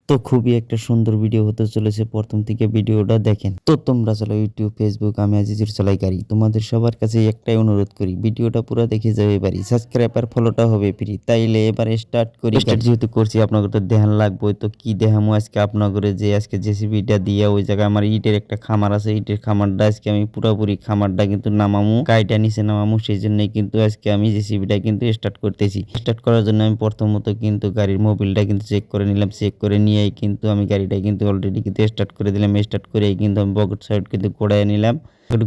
তো খুবই একটা সুন্দর ভিডিও হতে চলেছে। প্রথম থেকে ভিডিওটা দেখেন। তো তোমরা চালাও ইউটিউব, ফেসবুক, আমি আজিজুর চালাই গাড়ি। তোমাদের সবার কাছে একটাই অনুরোধ করি, ভিডিওটা পুরো দেখে যাবে বাড়ি। সাবস্ক্রাইব আর ফলোটা হবে ফ্রি। তাইলে এবার স্টার্ট করি। স্টার্ট যেহেতু করছি আপনাদের তো দেখান লাগবে। তো কি দেখামু আজকে আপনাদের, যে আজকে জেসিবিটা দিয়ে ওই জায়গায় আমার ইটের একটা খামার আছে। ইটের খামারটা আজকে আমি পুরোপুরি খামারটা কিন্তু নামামু, গাড়িটা নিচে নামামু। সেই জন্যই কিন্তু আজকে আমি জেসিবিটা কিন্তু স্টার্ট করতেছি। স্টার্ট করার জন্য আমি প্রথমত কিন্তু গাড়ির মোবিলটা কিন্তু চেক করে নিলাম। চেক করে নিয়েই কিন্তু আমি গাড়িটা কিন্তু অলরেডি কিন্তু স্টার্ট করে দিলাম। স্টার্ট করেই কিন্তু আমি বকেট সাইড কিন্তু ঘোরায় নিলাম।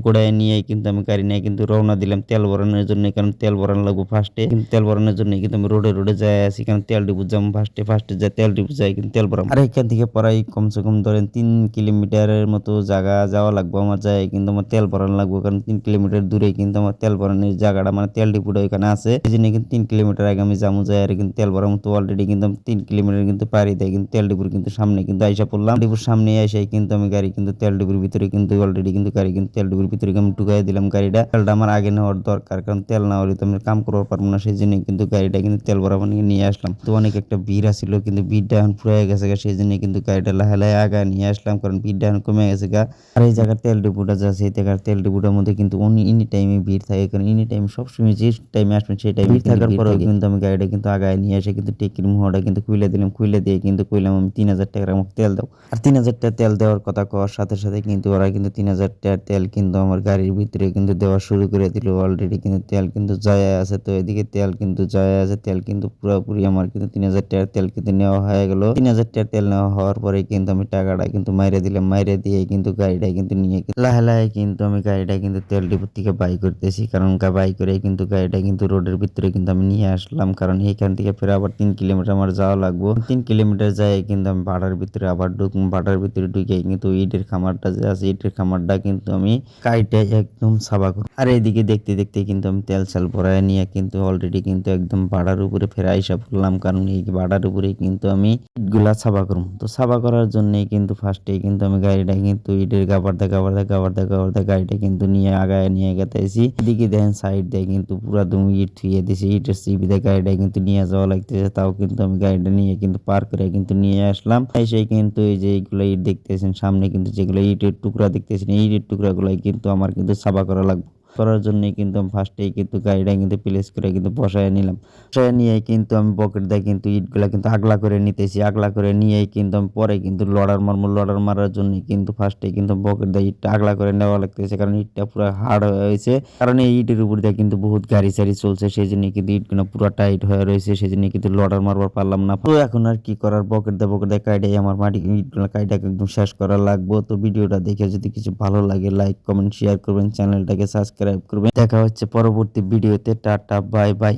গোড়ায় নিয়েই কিন্তু আমি গাড়ি নিয়ে কিন্তু রওনা দিলাম তেল ভরানোর জন্য। কারণ তেল ভরানো লাগবো ফার্স্টে। কিন্তু তেল ভরানোর জন্য কিন্তু আমি রোডে যাই আছি। কারণ তেল ডিপু যাম ফার্স্টে যাই, তেল ডিপু যাই কিন্তু তেল ভরাম। আর এখান থেকে প্রায় কমসে কম ধরেন 3 কিলোমিটারের মতো জায়গা যাওয়া লাগবো আমার। যায় কিন্তু আমার তেল ভরানো লাগবো। কারণ 3 কিলোমিটার দূরে কিন্তু আমার তেল ভরানোর জায়গাটা মানে তেল ডিপুটা ওইখানে আছে। এই জন্য কিন্তু 3 কিলোমিটার আগে আমি যাবো, যাই আর কিন্তু তেল ভরাম। তো অলরেডি কিন্তু আমি 3 কিলোমিটার কিন্তু পাড়ি দেয় কিন্তু তেল ডিপুর কিন্তু সামনে কিন্তু আইসা পড়লাম। ডিপুর সামনে এসে কিন্তু আমি গাড়ি কিন্তু তেল ডিপুর ভিতরে কিন্তু অলরেডি কিন্তু গাড়ি কিন্তু তেল ডিপুর ভিতরে আমি ঢুকাই দিলাম গাড়িটা। তেলটা আমার আগে নেওয়ার দরকার, কারণ তেল না হলে তো আমি কাম করতে পারবো না। সেই জন্য কিন্তু গাড়িটা কিন্তু তেল ভরা নিয়ে আসলাম। তো অনেক একটা ভিড় আসছিল, কিন্তু ভিড়টা এখন ফুরাই গেছে গা। সেই জন্য কিন্তু গাড়িটা লাহে আগে নিয়ে আসলাম, কারণ ভিড়টা এখন কমে গেছে গা। আর এই জায়গার তেল ডিপুটা যা, সেই জায়গার তেল ডিপুটার মধ্যে কিন্তু এনি টাইমে ভিড় থাকে। কারণ এনি টাইম সবসময় যে টাইমে আসবেন সেই টাইমে ভিড় থাকার পরেও কিন্তু আমি গাড়িটা কিন্তু আগায় নিয়ে এসে কিন্তু টেকির মুহটা কিন্তু খুলে দিলাম। খুলে দিয়ে কিন্তু কইলাম আমি 3000 টাকার আমাকে তেল দাও। আর 3000 টাকা তেল দেওয়ার কথা কওয়ার সাথে সাথে কিন্তু ওরা কিন্তু 3000 টাকার তেল কিন্তু আমার গাড়ির ভিতরে কিন্তু দেওয়া শুরু করে দিল। অলরেডি কিন্তু তেল কিন্তু যায় আছে। তো এদিকে তেল কিন্তু যায় আছে, তেল কিন্তু পুরোপুরি আমার কিন্তু 3000 টাকার তেল কিন্তু নেওয়া হয়ে গেল। 3000 টাকার তেল নেওয়া হওয়ার পরে কিন্তু আমি টাকাটা কিন্তু মাইরে দিলাম। মাইরে দিয়ে কিন্তু গাড়িটা কিন্তু নিয়ে লাহে কিন্তু আমি গাড়িটা কিন্তু তেল ডিপোর থেকে বাই করতেছি। কারণ বাই করে কিন্তু গাড়িটা কিন্তু রোডের ভিতরে কিন্তু আমি নিয়ে আসলাম। কারণ এইখান থেকে ফের আবার 3 কিলোমিটার আমার যাওয়া লাগবো। 3 কিলোমিটার যায় কিন্তু আমি ভাড়ার ভিতরে আবার ঢুকবো। ভাড়ার ভিতরে ঢুকে কিন্তু ইটের খামারটা যে আছে, ইটের খামারটা কিন্তু আমি কাইটে একদম সাবা করব। আর এইদিকে দেখতে দেখতে কিন্তু আমি তেল চাল ভরায় নিয়ে কিন্তু অলরেডি কিন্তু একদম ভাড়ার উপরে ফের আইসা পড়লাম। কারণ এই ভাড়ার উপরে কিন্তু আমি ইটগুলা সাবা করব। তো সাবা করার জন্যই কিন্তু ফার্স্টেই কিন্তু আমি গাড়িটা কিন্তু ইটের গাবারদা গাড়িটা কিন্তু নিয়ে আগায় নিয়ে গেতেছি। এদিকে দেখেন সাইড দিয়ে কিন্তু পুরা তুমি ইট থুয়ে দিছি। ইটের সিবিতে গাড়িটা কিন্তু নিয়ে যাওয়া লাগতেছে। তাও কিন্তু আমি গাড়িটা নিয়ে কিন্তু পার করে কিন্তু নিয়ে আসলাম। এসে কিন্তু এই যে এইগুলো ইট দেখতেছেন সামনে, কিন্তু যেগুলো ইটের টুকরা দেখতেছেন, এই ইটের টুকরাগুলাই কিন্তু আমার কিন্তু সাবা করা লাগবে। করার জন্যই কিন্তু আমি ফার্স্টেই কিন্তু গাড়িটা কিন্তু প্লেস করে কিন্তু বসায় নিলাম। বসায় নিয়ে কিন্তু আমি পকেট দিয়ে কিন্তু ইটগুলা কিন্তু আগলা করে নিতেছি। আগলা করে নিয়েই কিন্তু আমি পরে কিন্তু লড়ার মারার জন্য কিন্তু ফার্স্টে কিন্তু পকেট দিয়ে ইটটা আগলা করে নেওয়া লাগতেছে। কারণ ইটটা পুরো হার্ড হয়ে হয়েছে। কারণ এই ইটের উপর দিয়ে কিন্তু বহুত গাড়ি সারি চলছে। সেই জন্য কিন্তু ইটগুলো পুরো টাইট হয়ে রয়েছে। সেই জন্য কিন্তু লড়ার মারবার পারলাম না। তো এখন আর কি করার, পকেট দিয়ে কাইডাই আমার মাটি ইটগুলো কাইডাকে একদম শেষ করা লাগবো। তো ভিডিওটা দেখে যদি কিছু ভালো লাগে লাইক কমেন্ট শেয়ার করবেন, চ্যানেলটাকে সাবস্ক্রাইব করবেন। দেখা হচ্ছে পরবর্তী ভিডিওতে। Tata bye bye.